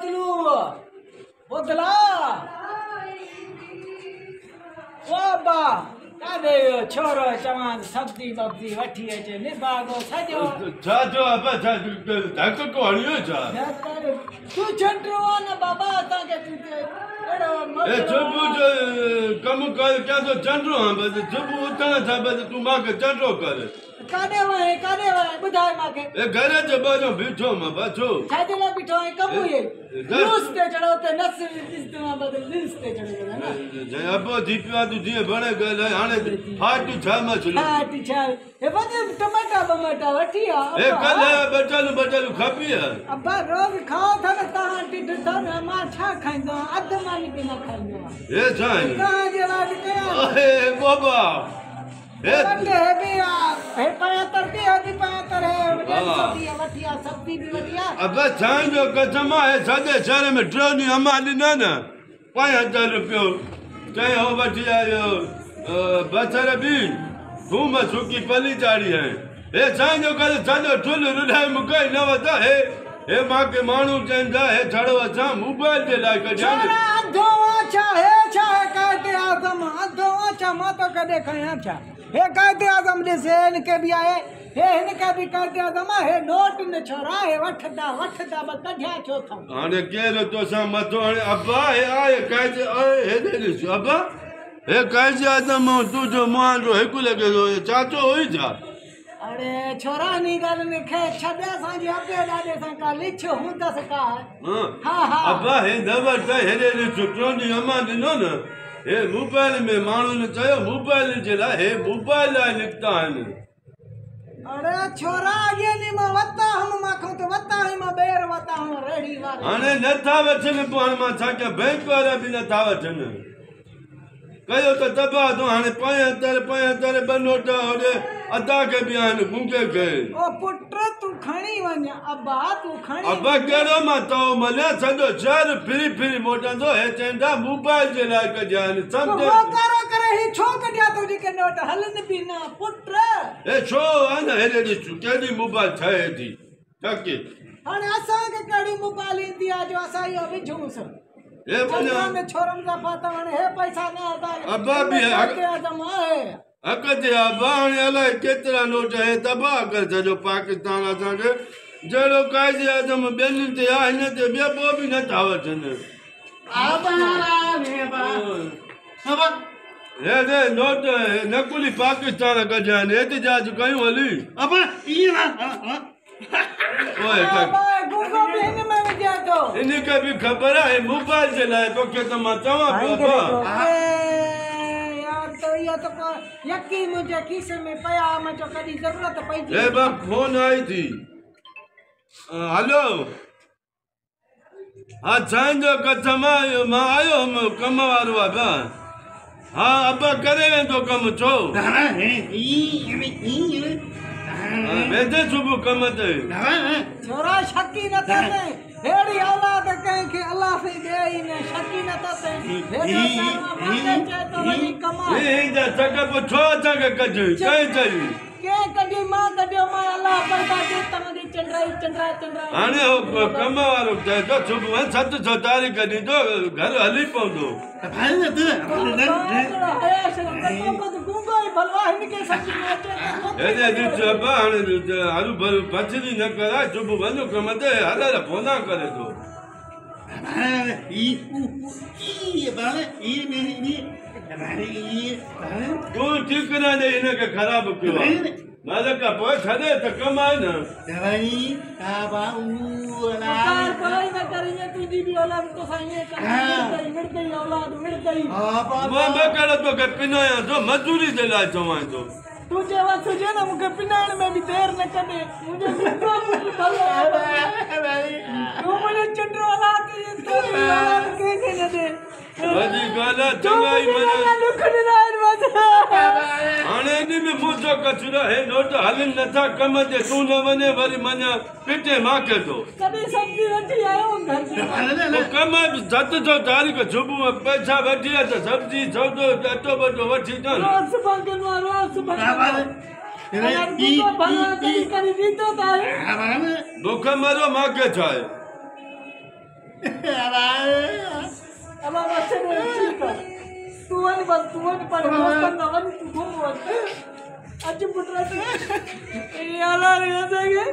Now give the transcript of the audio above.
बोतलू बोतला वाबा कादे छोरो चवान सब्जी बब्जी वठी अचे निभागो सजो छाजो अब धक को हणियो छा तू छंटरो न बाबा ता के तू ए जबू जो कम कर क्या तो चंड्रो हम बस जबू उतना था बस तू मां के चंड्रो कर कादे वे बुधाय माके ए घरे जे बाजो बिठो म बाछो छाजे ला बिठो है कबू ये लूस ते चढ़ो ते नस इस्तेमा बदल लूस ते चढ़ो ना जे अब दीपिया तू जी बणे गल हाने फाट छा मछली हां टीचा ए बने टमाटा बमाटा वठिया ए कल बचलू खपी है अब्बा रोज खाओ था न ता टिड था न मा छा खाइंदो अध मानी के न खाइंदो ए छाई का जे लाड कया ए बाबा ए बिया हे पाया तरती होती पाया तरे सब्जी वठिया सब्जी भी वठिया अब छाई जो कसम है सदे शहर में ट्रोनी हमारी ना 5000 रुपयो चाहे हो वठिया यो बसर भी थूम सुकी पली चाड़ी है ए छाई जो कल सदो ठुल रुधाई मुकई न वता है ए मां के मानू चंदा है छड़ो असा मोबाइल जे लाइ कजाने अधो अच्छा है कहते आजम अधो अच्छा मा तो कदे खया छा हे कहते आजम दे से इनके भी आए हे इनके भी कहते आजम है नोट न छोरा है वठदा बस कढिया छो था हाने केरो तो सा मथो हाने अब्बा हे आए कहजे आए हे दे अब्बा हे कहजे आजम तू जो मान रो हेकु लगे जो चाचो होई जा अरे छोरा नी गल ने खे छदे सांजी अबे दादे सा का लिछ हुंदा सका हां अब्बा हे दवर त हेरे छुट्रो नी अमा दिनो न हे मोबाइल में मानू ने चयो मोबाइल जे ला हे मोबाइल ला निकता हन अरे छोरा ये नी मा वता हम माखो तो वता ही मा बेर वता हम रेडी वाले हाने नथा वचन पण मा छा के बैंक वाला भी नथा वचन कयो तो तबा तो हाने 75 बनोटा और अदा के बयान गुंगे गए ओ पुत्र तू खणी वने अब्बा तू खणी अब्बा केरो मा तो मले सदो चार फिरी मोटा दो है चंदा मोबाइल जे ला के जान समझे वो करो करे ही छो कडिया तो जी के नोट हलन भी ना पुत्र ए छो अन हेरे दी केडी मोबाइल छे दी तके हाने असा के कड़ी मोबाइल इंदी आ जो असा यो बिझूस ए बने में छोरन का पता वने हे पैसा ना आता अब्बा भी के आदम है अकते अब्बा ने अले केतरा नोट है तबा कर जो पाकिस्तान असा के जेड़ो कायदे आजम बेन ते आ इन ते बेबो भी न थावचन अब्बा ने बा अब्बा हे दे नोट नकुली पाकिस्तान का जाने एहतजाज कयूं हली अब्बा ये ना ओए अब्बा गुगो बेन में गया तो इनके भी खबर है मोबाइल जे लाए तो के तो मातावा बाबा यार तो ये तो यकीन मुझे किसे में पया मुझे कदी जरूरत पई ए बा फोन आई थी हेलो हाँ छाइन जो कसम मां आयो हम कम वारो बाबा हाँ अब्बा करे तो कम छो वेदे सुबह कम ते छोरा शकी न थे हेड़ी औलाद कहीं के अल्लाह से दे ने शकी न थे तो वही कमा ये जा तक छो तक कज कहीं चली के कदी मां कदियो मां अल्लाह बरका दे तमदी चंद्रा हाने हो कम वारो ते तो सुबह 7 तारीख दी तो घर हली पवंदो भाई ने तू ए दे जबा हाने आलू भर पछली न करा सुबह वनो कम ते हला फोना करे तो ये बाले ये मेरी तू ठीक ना दे इनके खराब क्यों मालक का पोए खदे तो कमाए ना दवाई काबा उला कोई न करेंगे तुझी भी औलाद तो सही है मिट गई औलाद मिट गई मैं करो तो के पिनाया तो मजदूरी दे ला जवान तो तुझे वा तुझे ना मुके पिनाण में भी देर न करे मुझे जितना भला तू मुझे चंद्र औलाद तो औलाद के न दे बड़ी गाला चंगाई मने लुखड़ी रात मत हाने नी में मुझो कचरा है नोट हलन नथा कम दे तू न वने वरी मने पिटे माके तो कभी सब्जी वठी आयो घर में तो कम 7 तारीख सुबह पैसा वठी तो सब्जी सौदो अटो बटो वठी तो रोज सुबह के रोज सुबह ये करी दी तो तारे भूख मरो माके छाए अला अब बच्चे ने ठीक है तू वाली बस तू वाली पर दोस्त ना तू घूम वाली आज पुत्रा ये आला रे जाएंगे